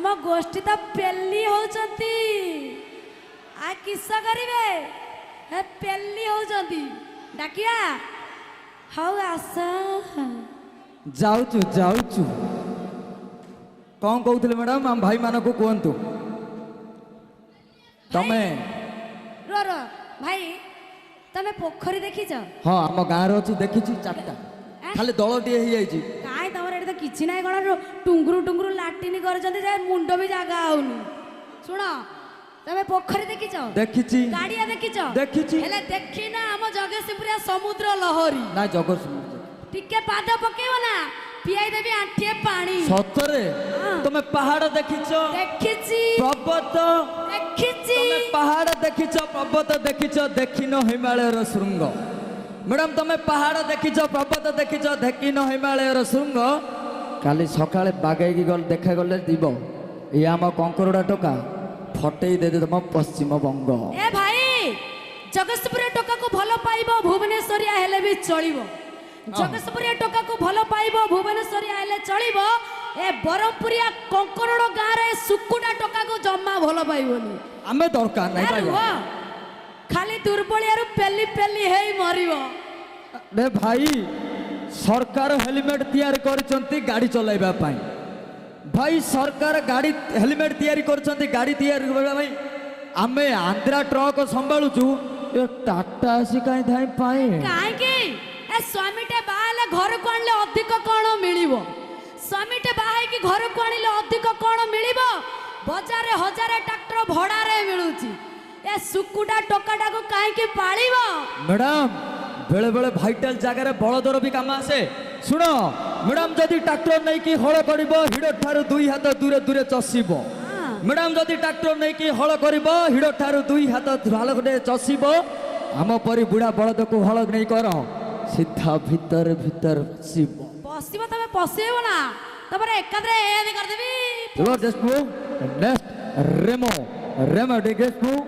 आम गोष्ठी तो पेली होचंती आ किस करिवे हे पेली होचंती डाकिया हाउ आस जाऊचु जाऊचु कौन कहते मैडम आम भाई मान को कहतु तमें रो रो भाई तमे पोखरी देखिଛ हाँ आम गाँव रे अच्छी देखी चारटा खाली दलटे हो काई तमर एटा किछि नाही कोन टुंगुरु टुंगुरु लाटिनी करजंती जे मुंडो भी जागा आउनी सुनो तमे पोखरी देखिଛ देखी गाड़िया देखिଛ देखी हेले देखी ना हम जगतसिंहपुरिया समुद्र लहरी ना जगत टिके पाद पकेव ना पियाई देबी आंठिए पानी सतरे तुम पहाड़ देखिछ देखिछि पर्वत देखिछि तुम पहाड़ देखिछ पर्वत देखिछ देखिन हिमालयर श्रृंग मैडम तुम पहाड़ देखिछ पर्वत देखिछ देखिन हिमालयर श्रृंग काली सकाळे बागेकी गल देखा गले दिब ये आम कंकरडा टोका फटेई दे तुम पश्चिम बंग ए भाई जगतसिंहपुरिया टोका को भलो पाइबो भुवनेश्वरिया हेले भी चलिबो जगतसिंहपुरिया टोका को भलो पाइबो भुवनेश्वरिया हेले चलिबो ए बरमपुरिया कंकरड गाँ रे सुकुडा टोका को जम्मा भलो पाइबोनी आमे दरकार नै पाइबो खाली दुर्बलियारू पेली पेली हेई मरिबो रे भाई सरकार हेलमेट तैयार करचंती गाड़ी चलाइबा पाई भाई सरकार गाड़ी हेलमेट तैयारी करचंती गाड़ी तैयारी करबा भाई आमे आंध्रा ट्रक संभाळुचु ए टाटा आसी काई धाई पाए काहे की ए स्वामीटे बाले घर को आनले अधिक कोन मिलिबो स्वामीटे बाहाई की घर को आनले अधिक कोन मिलिबो बाजार रे हजार ट्रैक्टर भड़ा रे मिलुची ए सुकुडा टोकाटा को काहे की पाळीबो मैडम बेले बेले भाइटाल जगह रे बळदर भी काम आसे सुनो मैडम जदि ट्रैक्टर नै की हळ करिवो हिडो ठारू दुई हाथ दूरे दूरे चसिबो मैडम जदि ट्रैक्टर नै की हळ करिवो हिडो ठारू दुई हाथ भालो गटे चसिबो आम परी बुढ़ा बळद को हळ नै कर सीधा भीतर भीतर पसिबो पसिबो तबे पसिबो ना तबरे एकादरे ए कर देबी जबरदस्त मूव नेक्स्ट रेमो रेमो डिगेस्ट मूव